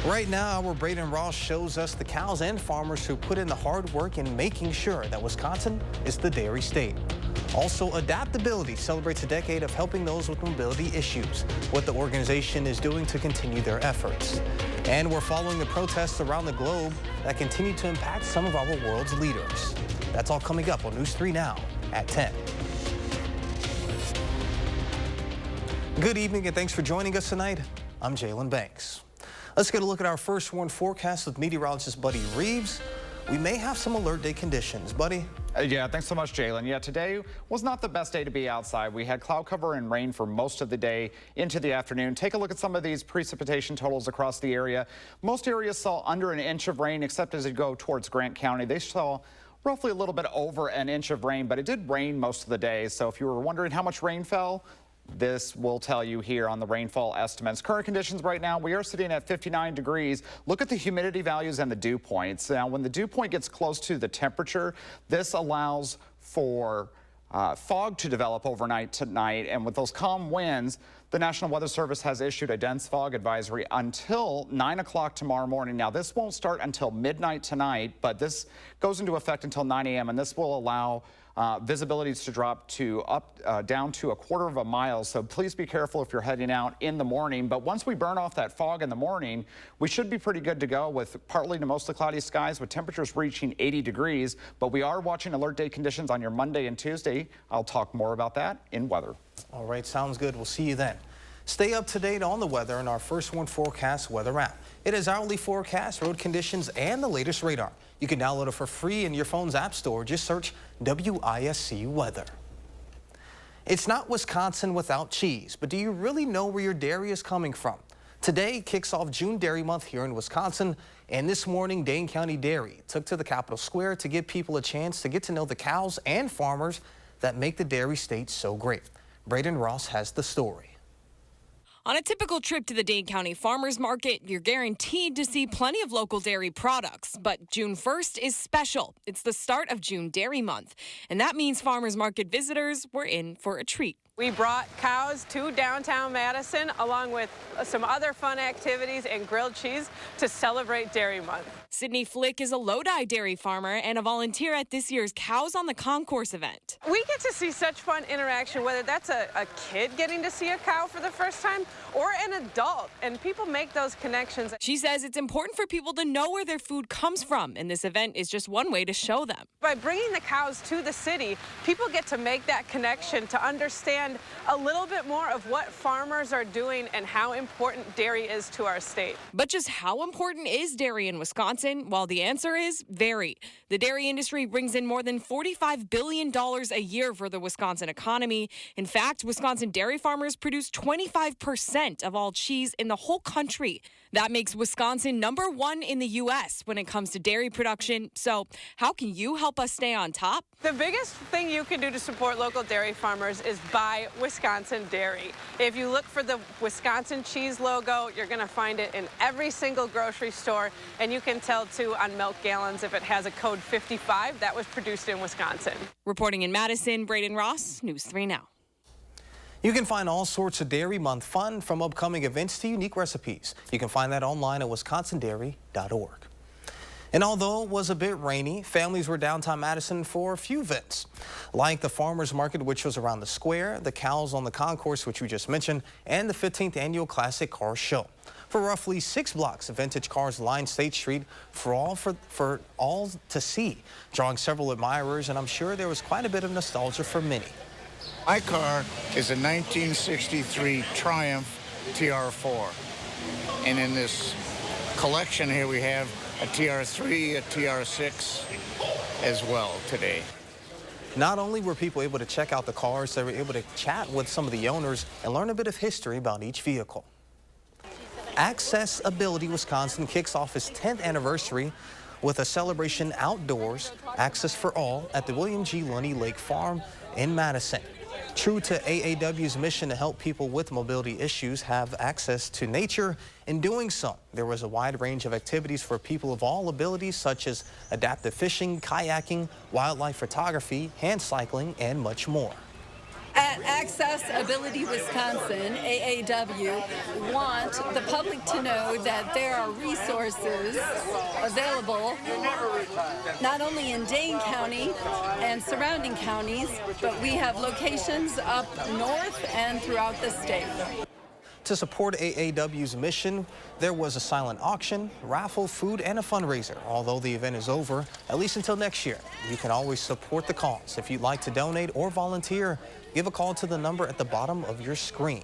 Right now, our Braden Ross shows us the cows and farmers who put in the hard work in making sure that Wisconsin is the dairy state. Also, Adaptability celebrates a decade of helping those with mobility issues, what the organization is doing to continue their efforts. And we're following the protests around the globe that continue to impact some of our world's leaders. That's all coming up on News 3 Now at 10. Good evening and thanks for joining us tonight. I'm Jalen Banks. Let's get a look at our first warned forecast with meteorologist Buddy Reeves. We may have some alert day conditions. Buddy? Yeah, thanks so much, Jalen. Yeah, today was not the best day to be outside. We had cloud cover and rain for most of the day into the afternoon. Take a look at some of these precipitation totals across the area. Most areas saw under an inch of rain, except as you go towards Grant County. They saw roughly a little bit over an inch of rain, but it did rain most of the day. So if you were wondering how much rain fell, this will tell you here on the rainfall estimates. Current conditions right now, we are sitting at 59 degrees. Look at the humidity values and the dew points. Now, when the dew point gets close to the temperature, this allows for fog to develop overnight tonight. And with those calm winds, the National Weather Service has issued a dense fog advisory until 9 o'clock tomorrow morning. Now, this won't start until midnight tonight, but this goes into effect until 9 a.m. and this will allow visibilities to drop to down to a quarter of a mile. So please be careful if you're heading out in the morning. But once we burn off that fog in the morning, we should be pretty good to go with partly to mostly cloudy skies with temperatures reaching 80 degrees. But we are watching alert day conditions on your Monday and Tuesday. I'll talk more about that in weather. All right, sounds good. We'll see you then. Stay up to date on the weather in our first warned forecast weather app. It is hourly forecast, road conditions, and the latest radar. You can download it for free in your phone's app store. Just search WISC Weather. It's not Wisconsin without cheese, but do you really know where your dairy is coming from? Today kicks off June Dairy Month here in Wisconsin, and this morning Dane County Dairy took to the Capitol Square to give people a chance to get to know the cows and farmers that make the dairy state so great. Braden Ross has the story. On a typical trip to the Dane County Farmers Market, you're guaranteed to see plenty of local dairy products. But June 1st is special. It's the start of June Dairy Month. And that means farmers market visitors were in for a treat. We brought cows to downtown Madison along with some other fun activities and grilled cheese to celebrate Dairy Month. Sydney Flick is a Lodi dairy farmer and a volunteer at this year's Cows on the Concourse event. We get to see such fun interaction, whether that's a kid getting to see a cow for the first time or an adult, and people make those connections. She says it's important for people to know where their food comes from, and this event is just one way to show them. By bringing the cows to the city, people get to make that connection to understand a little bit more of what farmers are doing and how important dairy is to our state. But just how important is dairy in Wisconsin? Well, the answer is very. The dairy industry brings in more than $45 billion a year for the Wisconsin economy. In fact, Wisconsin dairy farmers produce 25% of all cheese in the whole country. That makes Wisconsin #1 in the U.S. when it comes to dairy production. So how can you help us stay on top? The biggest thing you can do to support local dairy farmers is buy Wisconsin dairy. If you look for the Wisconsin cheese logo, you're going to find it in every single grocery store. And you can tell, too, on milk gallons if it has a code 55 that was produced in Wisconsin. Reporting in Madison, Braden Ross, News 3 Now. You can find all sorts of Dairy Month fun, from upcoming events to unique recipes. You can find that online at wisconsindairy.org. And although it was a bit rainy, families were downtown Madison for a few events, like the Farmers Market, which was around the square, the Cows on the Concourse, which we just mentioned, and the 15th Annual Classic Car Show. For roughly 6 blocks, vintage cars lined State Street for all to see, drawing several admirers, and I'm sure there was quite a bit of nostalgia for many. My car is a 1963 Triumph TR4. And in this collection here we have a TR3, a TR6 as well today. Not only were people able to check out the cars, they were able to chat with some of the owners and learn a bit of history about each vehicle. Accessibility Wisconsin kicks off its 10th anniversary with a celebration outdoors, Access for All, at the William G. Lunny Lake Farm in Madison. True to AAW's mission to help people with mobility issues have access to nature, in doing so, there was a wide range of activities for people of all abilities, such as adaptive fishing, kayaking, wildlife photography, hand cycling, and much more. At Accessibility Wisconsin, AAW, want the public to know that there are resources available not only in Dane County and surrounding counties, but we have locations up north and throughout the state. To support AAW's mission, there was a silent auction, raffle, food, and a fundraiser. Although the event is over, at least until next year, you can always support the cause. If you'd like to donate or volunteer, give a call to the number at the bottom of your screen.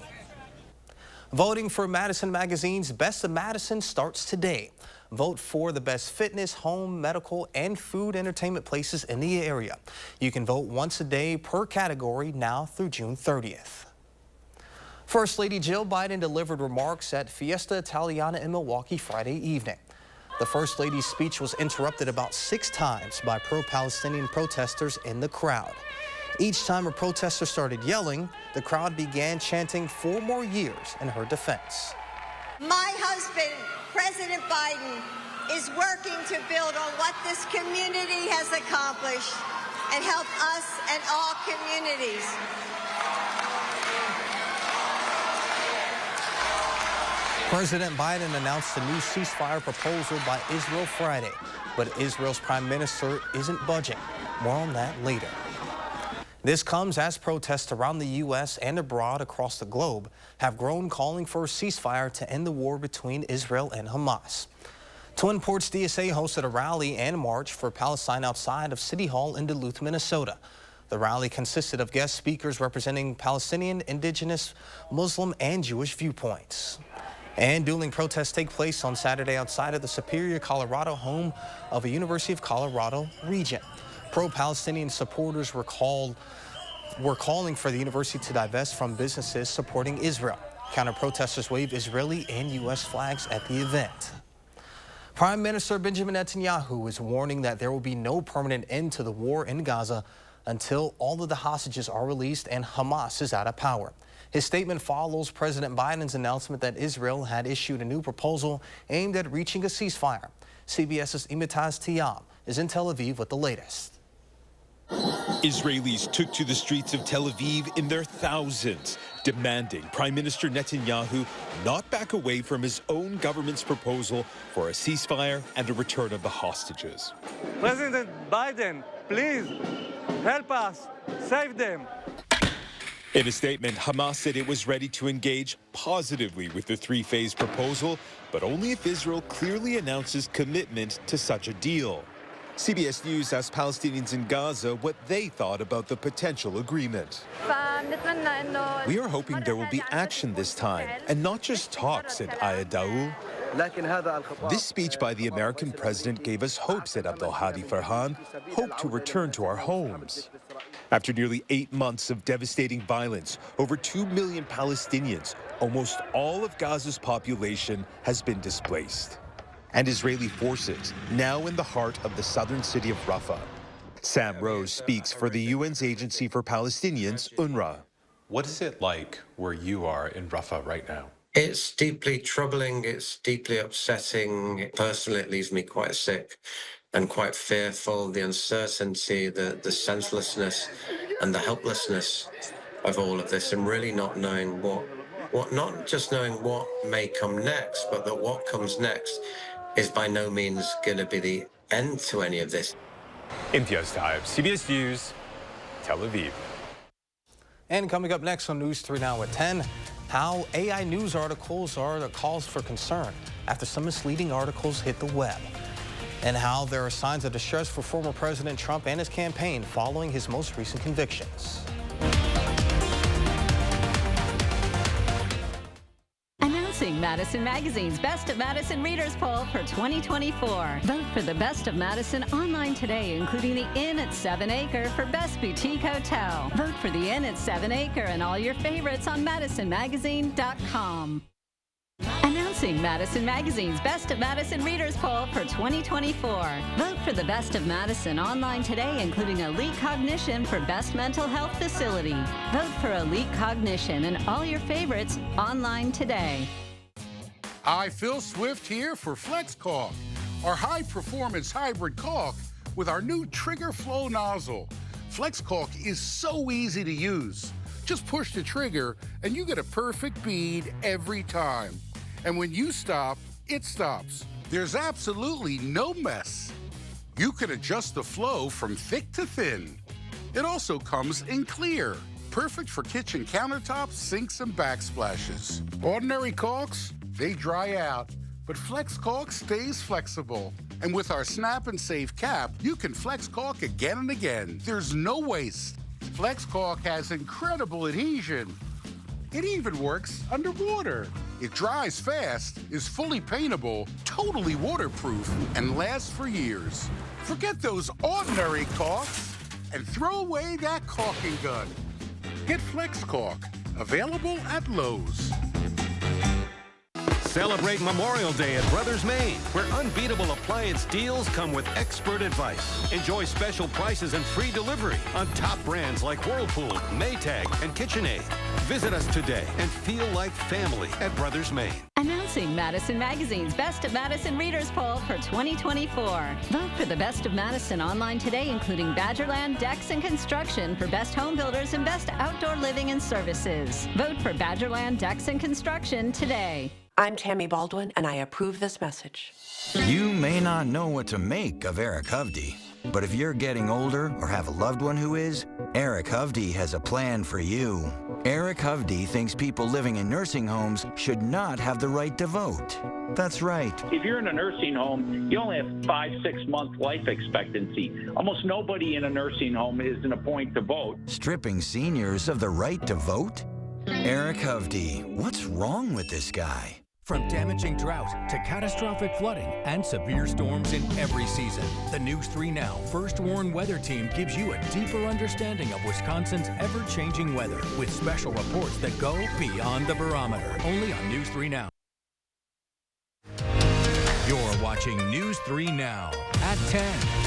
Voting for Madison Magazine's Best of Madison starts today. Vote for the best fitness, home, medical, and food entertainment places in the area. You can vote once a day per category now through June 30th. First Lady Jill Biden delivered remarks at Fiesta Italiana in Milwaukee Friday evening. The First Lady's speech was interrupted about 6 times by pro-Palestinian protesters in the crowd. Each time a protester started yelling, the crowd began chanting 4 more years in her defense. My husband, President Biden, is working to build on what this community has accomplished and help us and all communities. President Biden announced a new ceasefire proposal by Israel Friday, but Israel's prime minister isn't budging. More on that later. This comes as protests around the U.S. and abroad across the globe have grown, calling for a ceasefire to end the war between Israel and Hamas. Twin Ports DSA hosted a rally and march for Palestine outside of City Hall in Duluth, Minnesota. The rally consisted of guest speakers representing Palestinian, Indigenous, Muslim, and Jewish viewpoints. And dueling protests take place on Saturday outside of the Superior, Colorado home of a University of Colorado regent. Pro-Palestinian supporters were calling for the university to divest from businesses supporting Israel. Counter-protesters waved Israeli and U.S. flags at the event. Prime Minister Benjamin Netanyahu is warning that there will be no permanent end to the war in Gaza until all of the hostages are released and Hamas is out of power. His statement follows President Biden's announcement that Israel had issued a new proposal aimed at reaching a ceasefire. CBS's Imitaz Tiyam is in Tel Aviv with the latest. Israelis took to the streets of Tel Aviv in their thousands, demanding Prime Minister Netanyahu not back away from his own government's proposal for a ceasefire and a return of the hostages. President Biden, please help us, save them. In a statement, Hamas said it was ready to engage positively with the 3-phase proposal, but only if Israel clearly announces commitment to such a deal. CBS News asked Palestinians in Gaza what they thought about the potential agreement. We are hoping there will be action this time, and not just talk, said Ayad Daoul. This speech by the American president gave us hope, said Abdel Hadi Farhan, hope to return to our homes. After nearly 8 months of devastating violence, over 2 million Palestinians, almost all of Gaza's population, has been displaced. And Israeli forces now in the heart of the southern city of Rafah. Sam Rose speaks for the UN's Agency for Palestinians, UNRWA. What is it like where you are in Rafah right now? It's deeply troubling. It's deeply upsetting. Personally, it leaves me quite sick and quite fearful. The uncertainty, the senselessness and the helplessness of all of this, and really not knowing what not just knowing what may come next, but that what comes next is by no means going to be the end to any of this. Imtiaz Taib, CBS News, Tel Aviv. And coming up next on News 3 Now at 10, how AI news articles are the cause for concern after some misleading articles hit the web. And how there are signs of distress for former President Trump and his campaign following his most recent convictions. Announcing Madison Magazine's Best of Madison Readers Poll for 2024. Vote for the Best of Madison online today, including the Inn at 7 Acre for Best Boutique Hotel. Vote for the Inn at 7 Acre and all your favorites on MadisonMagazine.com. Announcing Madison Magazine's Best of Madison Readers Poll for 2024. Vote for the Best of Madison online today, including Elite Cognition for Best Mental Health Facility. Vote for Elite Cognition and all your favorites online today. Hi, Phil Swift here for Flex Caulk, our high-performance hybrid caulk with our new Trigger Flow nozzle. Flex Caulk is so easy to use. Just push the trigger and you get a perfect bead every time. And when you stop, it stops. There's absolutely no mess. You can adjust the flow from thick to thin. It also comes in clear, perfect for kitchen countertops, sinks, and backsplashes. Ordinary caulks, they dry out, but Flex Caulk stays flexible. And with our Snap and Save cap, you can Flex Caulk again and again. There's no waste. Flex Caulk has incredible adhesion. It even works underwater. It dries fast, is fully paintable, totally waterproof, and lasts for years. Forget those ordinary caulks and throw away that caulking gun. Get Flex Caulk, available at Lowe's. Celebrate Memorial Day at Brothers Maine, where unbeatable appliance deals come with expert advice. Enjoy special prices and free delivery on top brands like Whirlpool, Maytag, and KitchenAid. Visit us today and feel like family at Brothers Maine. Announcing Madison Magazine's Best of Madison Readers Poll for 2024. Vote for the Best of Madison online today, including Badgerland Decks and Construction for Best Home Builders and Best Outdoor Living and Services. Vote for Badgerland Decks and Construction today. I'm Tammy Baldwin, and I approve this message. You may not know what to make of Eric Hovde, but if you're getting older or have a loved one who is, Eric Hovde has a plan for you. Eric Hovde thinks people living in nursing homes should not have the right to vote. That's right. If you're in a nursing home, you only have 5-6 month life expectancy. Almost nobody in a nursing home is in a point to vote. Stripping seniors of the right to vote? Eric Hovde, what's wrong with this guy? From damaging drought to catastrophic flooding and severe storms in every season, the News 3 Now First Warn Weather Team gives you a deeper understanding of Wisconsin's ever-changing weather with special reports that go beyond the barometer. Only on News 3 Now. You're watching News 3 Now at 10.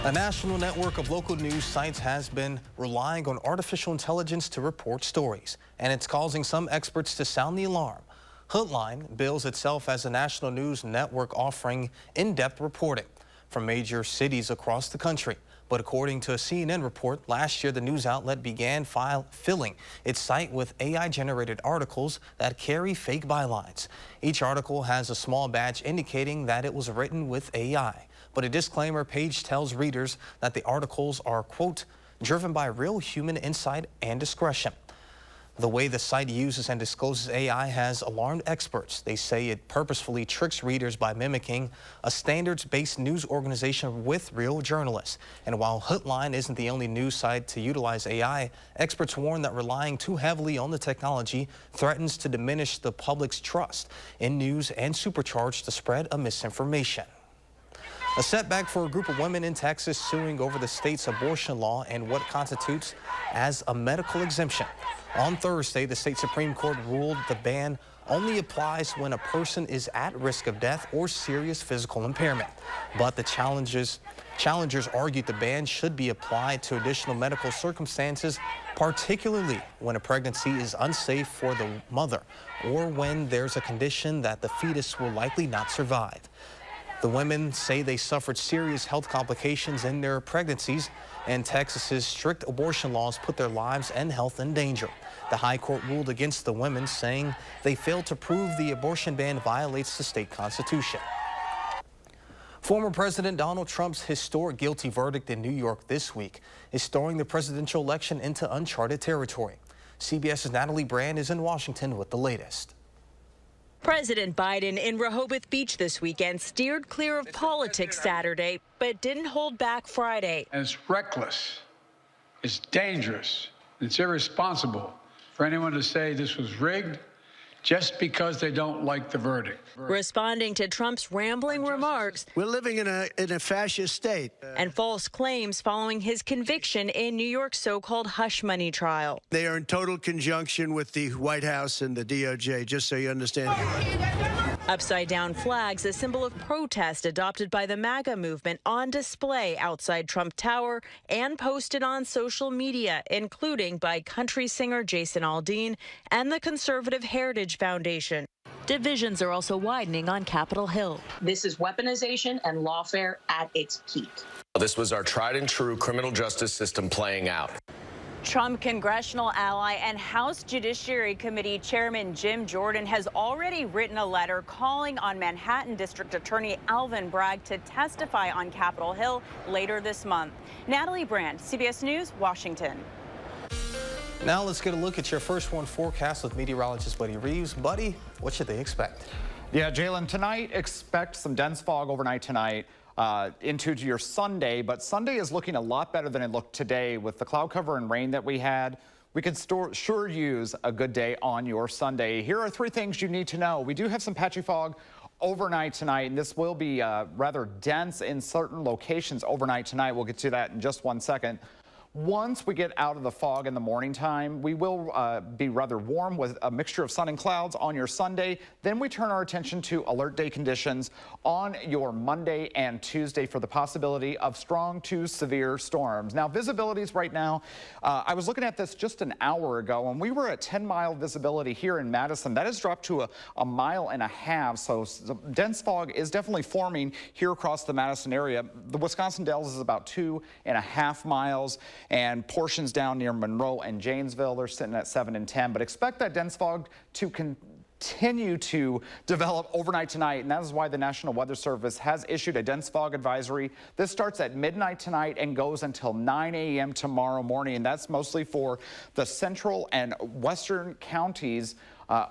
A national network of local news sites has been relying on artificial intelligence to report stories, and it's causing some experts to sound the alarm. Hootline bills itself as a national news network offering in-depth reporting from major cities across the country. But according to a CNN report, last year the news outlet began filling its site with AI-generated articles that carry fake bylines. Each article has a small badge indicating that it was written with AI. But a disclaimer page tells readers that the articles are, quote, driven by real human insight and discretion. The way the site uses and discloses AI has alarmed experts. They say it purposefully tricks readers by mimicking a standards-based news organization with real journalists. And while Hootline isn't the only news site to utilize AI, experts warn that relying too heavily on the technology threatens to diminish the public's trust in news and supercharge the spread of misinformation. A setback for a group of women in Texas suing over the state's abortion law and what constitutes as a medical exemption. On Thursday, the state Supreme Court ruled the ban only applies when a person is at risk of death or serious physical impairment. But the challengers argued the ban should be applied to additional medical circumstances, particularly when a pregnancy is unsafe for the mother or when there's a condition that the fetus will likely not survive. The women say they suffered serious health complications in their pregnancies, and Texas's strict abortion laws put their lives and health in danger. The High Court ruled against the women, saying they failed to prove the abortion ban violates the state constitution. Former President Donald Trump's historic guilty verdict in New York this week is throwing the presidential election into uncharted territory. CBS's Natalie Brand is in Washington with the latest. President Biden in Rehoboth Beach this weekend steered clear of politics Saturday, but didn't hold back Friday. And it's reckless, it's dangerous, it's irresponsible for anyone to say this was rigged just because they don't like the verdict. Responding to Trump's rambling remarks, we're living in a fascist state. And false claims following his conviction in New York's so-called hush money trial. They are in total conjunction with the White House and the DOJ, just so you understand. Upside-down flags, a symbol of protest adopted by the MAGA movement, on display outside Trump Tower and posted on social media, including by country singer Jason Aldean and the Conservative Heritage Foundation. Divisions are also widening on Capitol Hill. This is weaponization and lawfare at its peak. This was our tried and true criminal justice system playing out. Trump congressional ally and House Judiciary Committee Chairman Jim Jordan has already written a letter calling on Manhattan District Attorney Alvin Bragg to testify on Capitol Hill later this month. Natalie Brand, CBS News, Washington. Now let's get a look at your first one forecast with meteorologist Buddy Reeves. Buddy, what should they expect? Yeah, Jalen, tonight expect some dense fog overnight tonight. Into your Sunday, but Sunday is looking a lot better than it looked today with the cloud cover and rain that we had. We could sure use a good day on your Sunday. Here are 3 things you need to know. We do have some patchy fog overnight tonight, and this will be rather dense in certain locations overnight tonight. We'll get to that in just 1 second. Once we get out of the fog in the morning time, we will be rather warm with a mixture of sun and clouds on your Sunday. Then we turn our attention to alert day conditions on your Monday and Tuesday for the possibility of strong to severe storms. Now, visibilities right now, I was looking at this just an hour ago, and we were at 10-mile visibility here in Madison. That has dropped to a 1.5 miles, so dense fog is definitely forming here across the Madison area. The Wisconsin Dells is about 2.5 miles. And portions down near Monroe and Janesville, they're sitting at 7 and 10. But expect that dense fog to continue to develop overnight tonight, and that is why the National Weather Service has issued a dense fog advisory. This starts at midnight tonight and goes until 9 a.m. tomorrow morning, and that's mostly for the central and western counties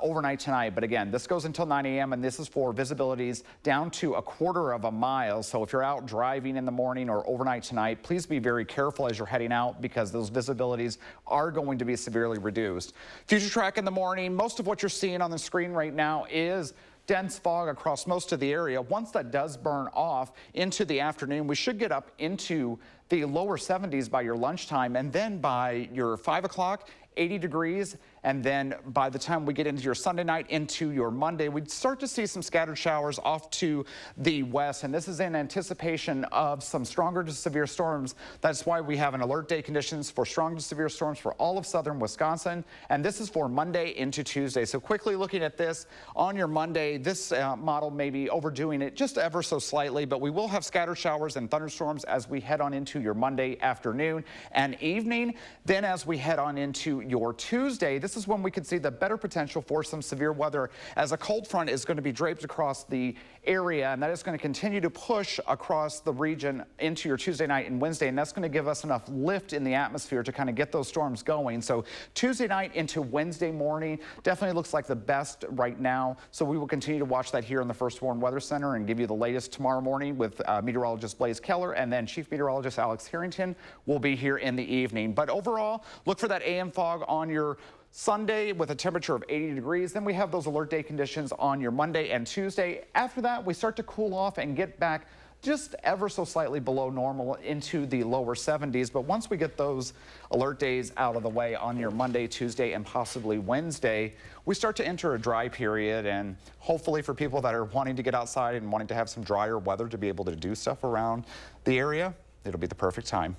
overnight tonight. But again, this goes until 9 a.m. and this is for visibilities down to 1/4 mile. So if you're out driving in the morning or overnight tonight, please be very careful as you're heading out because those visibilities are going to be severely reduced. Future track in the morning, most of what you're seeing on the screen right now is dense fog across most of the area. Once that does burn off into the afternoon, we should get up into the lower 70s by your lunchtime, and then by your 5 o'clock, 80 degrees, and then by the time we get into your Sunday night into your Monday, we'd start to see some scattered showers off to the west, and this is in anticipation of some stronger to severe storms. That's why we have an alert day conditions for strong to severe storms for all of southern Wisconsin, and this is for Monday into Tuesday. So quickly looking at this on your Monday, this model may be overdoing it just ever so slightly, but we will have scattered showers and thunderstorms as we head on into your Monday afternoon and evening. Then as we head on into your Tuesday, this is when we could see the better potential for some severe weather as a cold front is going to be draped across the area, and that is going to continue to push across the region into your Tuesday night and Wednesday, and that's going to give us enough lift in the atmosphere to kind of get those storms going. So Tuesday night into Wednesday morning definitely looks like the best right now, so we will continue to watch that here in the First Warn Weather Center and give you the latest tomorrow morning with meteorologist Blaise Keller, and then Chief Meteorologist Alex Harrington will be here in the evening. But overall, look for that AM fog on your Sunday with a temperature of 80 degrees. Then we have those alert day conditions on your Monday and Tuesday. After that, we start to cool off and get back just ever so slightly below normal into the lower 70s. But once we get those alert days out of the way on your Monday, Tuesday, and possibly Wednesday, we start to enter a dry period. And hopefully for people that are wanting to get outside and wanting to have some drier weather to be able to do stuff around the area, it'll be the perfect time.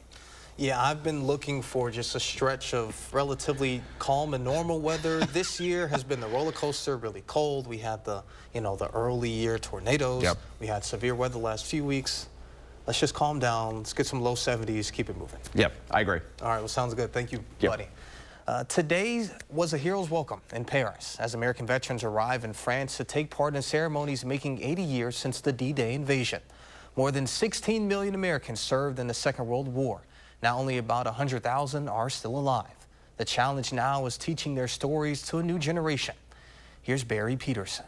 Yeah, I've been looking for just a stretch of relatively calm and normal weather. This year has been the roller coaster, really cold. We had the early year tornadoes. Yep. We had severe weather the last few weeks. Let's just calm down. Let's get some low 70s, keep it moving. Yep, I agree. All right, well, sounds good. Thank you, buddy. Today was a hero's welcome in Paris as American veterans arrive in France to take part in ceremonies making 80 years since the D-Day invasion. More than 16 million Americans served in the Second World War. Now only about 100,000 are still alive. The challenge now is teaching their stories to a new generation. Here's Barry Peterson.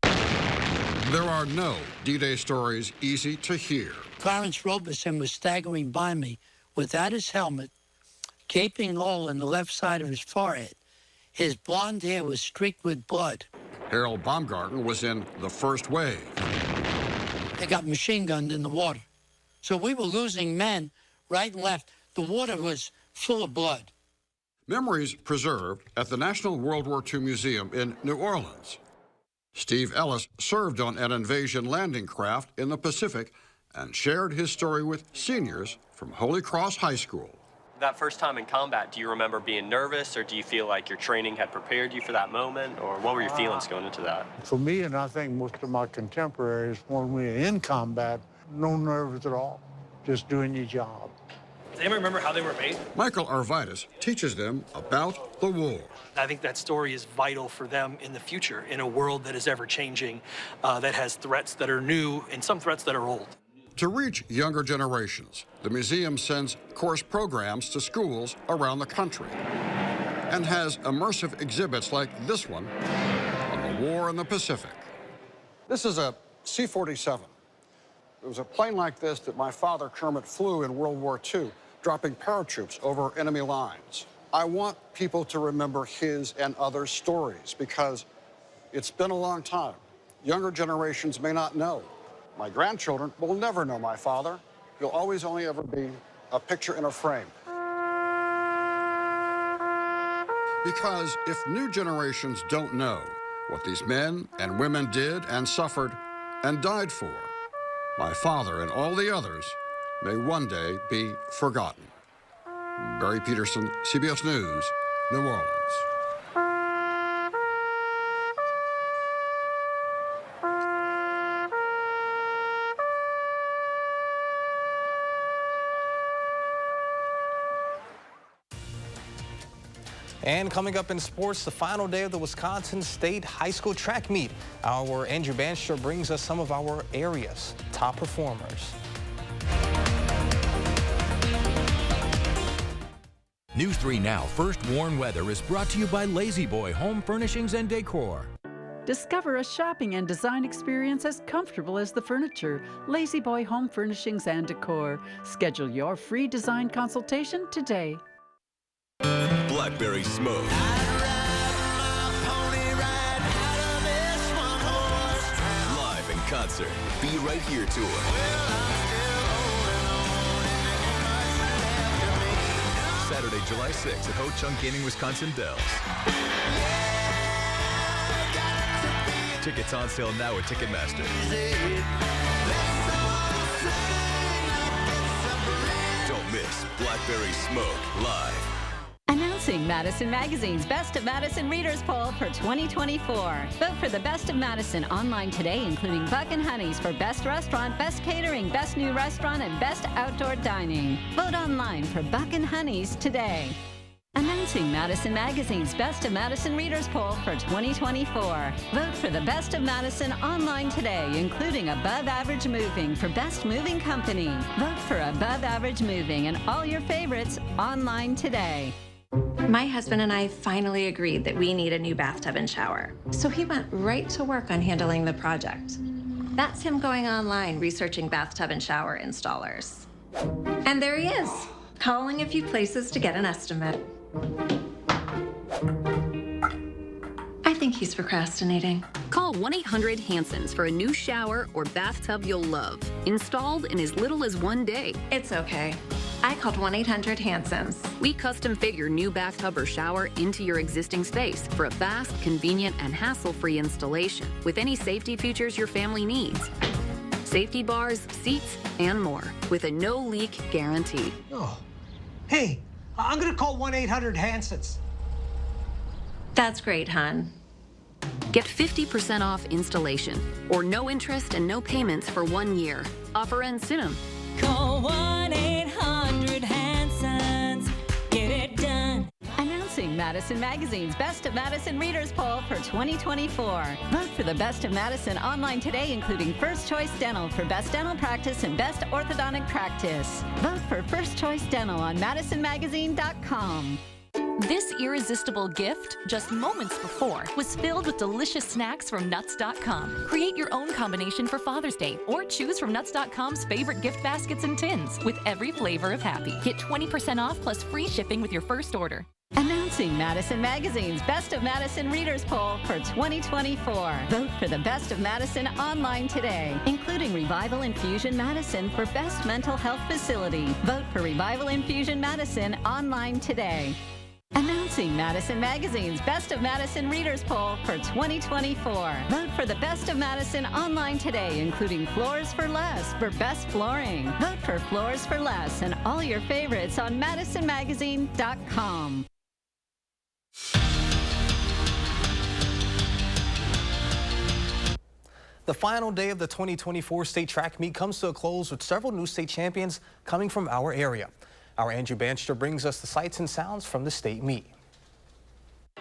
There are no D-Day stories easy to hear. Clarence Robeson was staggering by me without his helmet, gaping hole in the left side of his forehead. His blonde hair was streaked with blood. Harold Baumgarten was in the first wave. They got machine gunned in the water. So we were losing men right and left. The water was full of blood. Memories preserved at the National World War II Museum in New Orleans. Steve Ellis served on an invasion landing craft in the Pacific and shared his story with seniors from Holy Cross High School. That first time in combat, do you remember being nervous, or do you feel like your training had prepared you for that moment, or what were your feelings going into that? For me, and I think most of my contemporaries, when we were in combat, no nerves at all, just doing your job. Does anyone remember how they were made? Michael Arvidas teaches them about the war. I think that story is vital for them in the future, in a world that is ever-changing, that has threats that are new and some threats that are old. To reach younger generations, the museum sends course programs to schools around the country and has immersive exhibits like this one on the war in the Pacific. This is a C-47. It was a plane like this that my father, Kermit, flew in World War II, dropping paratroops over enemy lines. I want people to remember his and others' stories because it's been a long time. Younger generations may not know. My grandchildren will never know my father. He'll always only ever be a picture in a frame. Because if new generations don't know what these men and women did and suffered and died for, my father and all the others may one day be forgotten. Barry Peterson, CBS News, New Orleans. And coming up in sports, the final day of the Wisconsin State High School track meet. Our Andrew Bandstra brings us some of our area's top performers. News 3 Now First Warn Weather is brought to you by Lazy Boy Home Furnishings and Decor. Discover a shopping and design experience as comfortable as the furniture. Lazy Boy Home Furnishings and Decor. Schedule your free design consultation today. Blackberry Smoke. Live in concert. Be Right Here tour. Saturday, July 6th at Ho Chunk Gaming Wisconsin Dells. Tickets on sale now at Ticketmaster. Don't miss Blackberry Smoke live. Announcing Madison Magazine's Best of Madison Readers Poll for 2024. Vote for the Best of Madison online today, including Buck and Honey's for Best Restaurant, Best Catering, Best New Restaurant, and Best Outdoor Dining. Vote online for Buck and Honey's today. Announcing Madison Magazine's Best of Madison Readers Poll for 2024. Vote for the Best of Madison online today, including Above Average Moving for Best Moving Company. Vote for Above Average Moving and all your favorites online today. My husband and I finally agreed that we need a new bathtub and shower. So he went right to work on handling the project. That's him going online researching bathtub and shower installers. And there he is, calling a few places to get an estimate. I think he's procrastinating. Call 1-800-HANSONS for a new shower or bathtub you'll love. Installed in as little as 1 day. It's okay. I called 1-800-HANSONS. We custom fit your new bathtub or shower into your existing space for a fast, convenient, and hassle-free installation with any safety features your family needs. Safety bars, seats, and more with a no-leak guarantee. Oh, hey, I'm gonna call 1-800-HANSONS. That's great, hon. Get 50% off installation or no interest and no payments for 1 year. Offer ends soon. Call 1-800-HANSONS. Get it done. Announcing Madison Magazine's Best of Madison Readers Poll for 2024. Vote for the Best of Madison online today, including First Choice Dental for Best Dental Practice and Best Orthodontic Practice. Vote for First Choice Dental on MadisonMagazine.com. This irresistible gift, just moments before, was filled with delicious snacks from Nuts.com. Create your own combination for Father's Day or choose from Nuts.com's favorite gift baskets and tins with every flavor of happy. Get 20% off plus free shipping with your first order. Announcing Madison Magazine's Best of Madison Readers Poll for 2024. Vote for the Best of Madison online today, including Revival Infusion Madison for Best Mental Health Facility. Vote for Revival Infusion Madison online today. Announcing Madison Magazine's Best of Madison Readers Poll for 2024. Vote for the Best of Madison online today, including Floors for Less for Best Flooring. Vote for Floors for Less and all your favorites on MadisonMagazine.com. The final day of the 2024 state track meet comes to a close with several new state champions coming from our area. Our Andrew Bandstra brings us the sights and sounds from the state meet.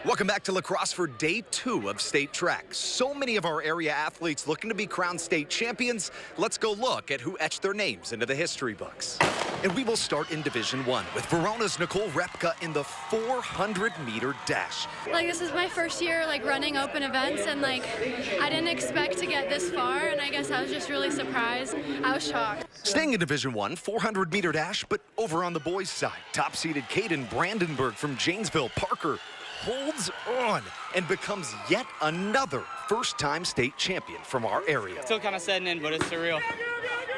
Welcome back to lacrosse for day 2 of state track. So many of our area athletes looking to be crowned state champions. Let's go look at who etched their names into the history books. And we will start in Division 1 with Verona's Nicole Repka in the 400-meter dash. This is my first year running open events, and I didn't expect to get this far, and I guess I was just really surprised. I was shocked. Staying in Division 1, 400-meter dash, but over on the boys' side, top-seeded Caden Brandenburg from Janesville Parker holds on and becomes yet another first-time state champion from our area. Still kind of setting in, but it's surreal.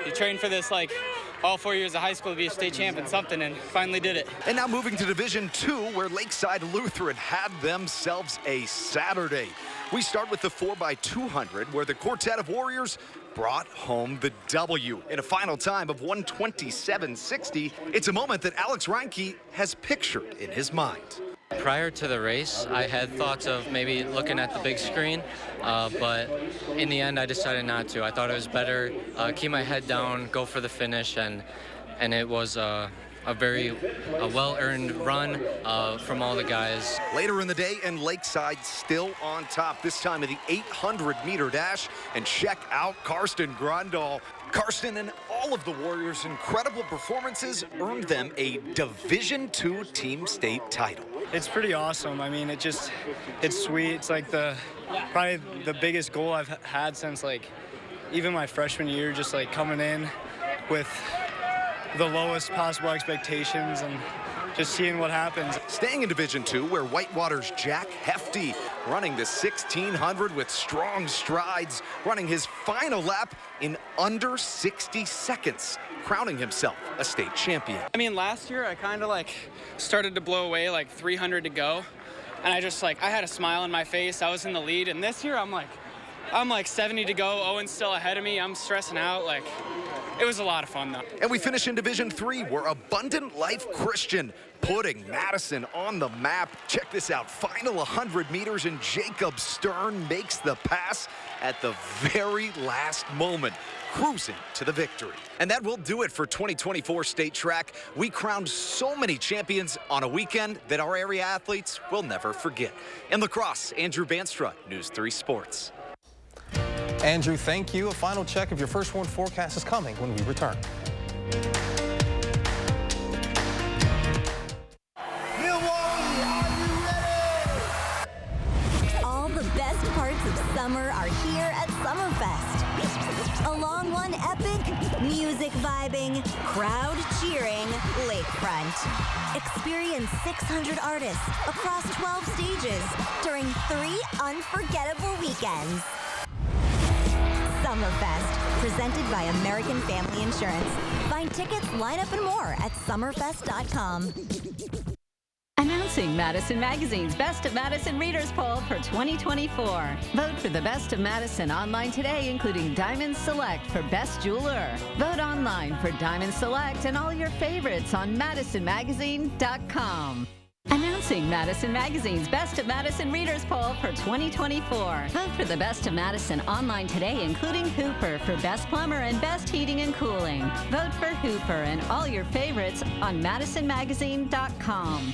You trained for this all 4 years of high school to be a state champion, something, and finally did it. And now moving to Division 2, where Lakeside Lutheran had themselves a Saturday. We start with the 4x200, where the Quartet of Warriors brought home the W. In a final time of 1:27.60, it's a moment that Alex Reinke has pictured in his mind. Prior to the race, I had thoughts of maybe looking at the big screen, but in the end, I decided not to. I thought it was better keep my head down, go for the finish, and it was a well-earned run from all the guys. Later in the day, and Lakeside still on top, this time of the 800-meter dash. And check out Karsten Grandal. Karsten and all of the Warriors' incredible performances earned them a Division II team state title. It's pretty awesome. I mean, it's sweet. It's probably the biggest goal I've had since even my freshman year, just coming in with the lowest possible expectations and just seeing what happens. Staying in Division II, where Whitewater's Jack Hefty running the 1600 with strong strides, running his final lap in under 60 seconds, crowning himself a state champion. I mean, last year I kind of started to blow away 300 to go, and I had a smile on my face. I was in the lead, and this year I'm 70 to go. Owen's still ahead of me. I'm stressing out. It was a lot of fun, though. And we finish in Division 3, where Abundant Life Christian putting Madison on the map. Check this out. Final 100 meters, and Jacob Stern makes the pass at the very last moment, cruising to the victory. And that will do it for 2024 state track. We crowned so many champions on a weekend that our area athletes will never forget. In lacrosse, Andrew Bandstra, News 3 Sports. Andrew, thank you. A final check of your first warn forecast is coming when we return. All the best parts of summer are here at Summerfest. Along one epic, music vibing, crowd cheering lakefront. Experience 600 artists across 12 stages during 3 unforgettable weekends. Summerfest, presented by American Family Insurance. Find tickets, lineup, and more at summerfest.com. Announcing Madison Magazine's Best of Madison Readers Poll for 2024. Vote for the Best of Madison online today, including Diamond Select for Best Jeweler. Vote online for Diamond Select and all your favorites on MadisonMagazine.com. Announcing Madison Magazine's Best of Madison Readers Poll for 2024. Vote for the Best of Madison online today, including Hooper for Best Plumber and Best Heating and Cooling. Vote for Hooper and all your favorites on MadisonMagazine.com.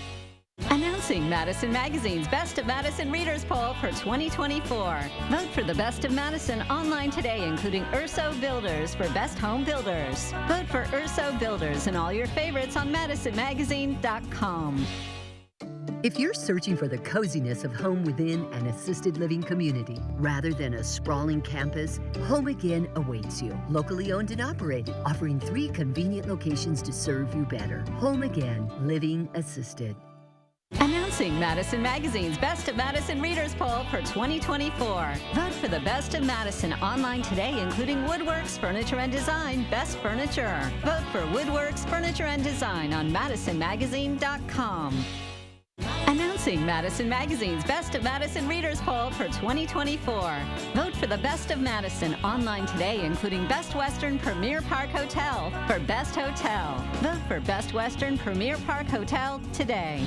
Announcing Madison Magazine's Best of Madison Readers Poll for 2024. Vote for the Best of Madison online today, including Urso Builders for Best Home Builders. Vote for Urso Builders and all your favorites on MadisonMagazine.com. If you're searching for the coziness of home within an assisted living community rather than a sprawling campus, Home Again awaits you. Locally owned and operated, offering 3 convenient locations to serve you better. Home Again, living assisted. Announcing Madison Magazine's Best of Madison Readers Poll for 2024. Vote for the Best of Madison online today, including Woodworks Furniture and Design Best Furniture. Vote for Woodworks Furniture and Design on MadisonMagazine.com. Announcing Madison Magazine's Best of Madison Readers Poll for 2024. Vote for the Best of Madison online today, including Best Western Premier Park Hotel for Best Hotel. Vote for Best Western Premier Park Hotel today.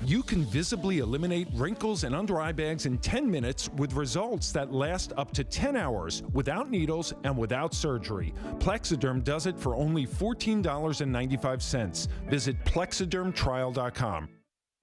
You can visibly eliminate wrinkles and under eye bags in 10 minutes with results that last up to 10 hours without needles and without surgery. Plexiderm does it for only $14.95. Visit plexidermtrial.com.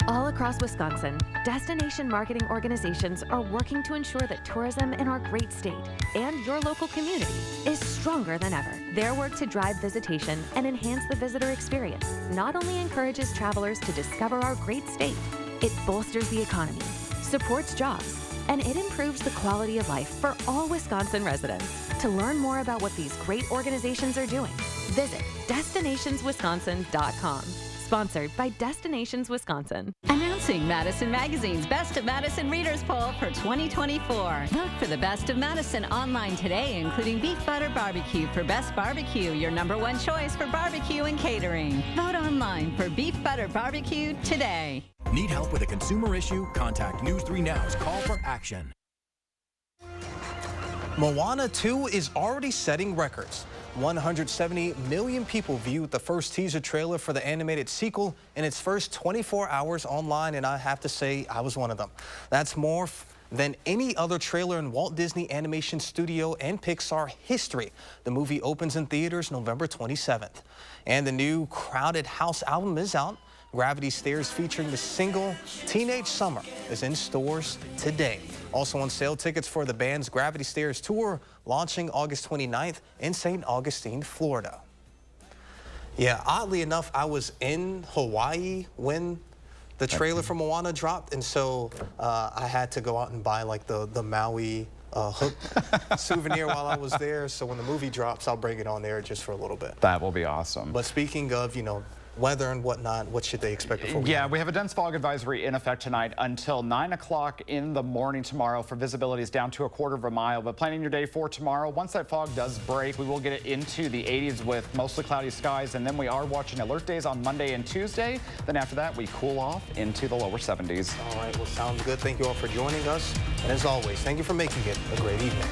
All across Wisconsin, destination marketing organizations are working to ensure that tourism in our great state and your local community is stronger than ever. Their work to drive visitation and enhance the visitor experience not only encourages travelers to discover our great state, it bolsters the economy, supports jobs, and it improves the quality of life for all Wisconsin residents. To learn more about what these great organizations are doing, visit destinationswisconsin.com. Sponsored by Destinations Wisconsin. Announcing Madison Magazine's Best of Madison Readers Poll for 2024. Vote for the Best of Madison online today, including Beef Butter Barbecue for Best Barbecue, your #1 choice for barbecue and catering. Vote online for Beef Butter Barbecue today. Need help with a consumer issue? Contact News 3 Now's Call for Action. Moana 2 is already setting records. 170 million people viewed the first teaser trailer for the animated sequel in its first 24 hours online, and I have to say I was one of them. That's more than any other trailer in Walt Disney Animation Studio and Pixar history. The movie opens in theaters November 27th. And the new Crowded House album is out. Gravity Stairs featuring the single Teenage Summer is in stores today. Also on sale, tickets for the band's Gravity Stairs tour launching August 29th in St. Augustine, Florida. Yeah, oddly enough, I was in Hawaii when the trailer for Moana dropped, and so I had to go out and buy like the Maui hook souvenir while I was there. So when the movie drops, I'll bring it on there just for a little bit. That will be awesome. But speaking of, weather and whatnot, what should they expect before we we have a dense fog advisory in effect tonight until 9 o'clock in the morning tomorrow for visibility is down to 1/4 of a mile. But planning your day for tomorrow, once that fog does break, we will get it into the 80s with mostly cloudy skies, and then we are watching alert days on Monday and Tuesday. Then after that, we cool off into the lower 70s. All right, well, sounds good. Thank you all for joining us. And as always, thank you for making it a great evening.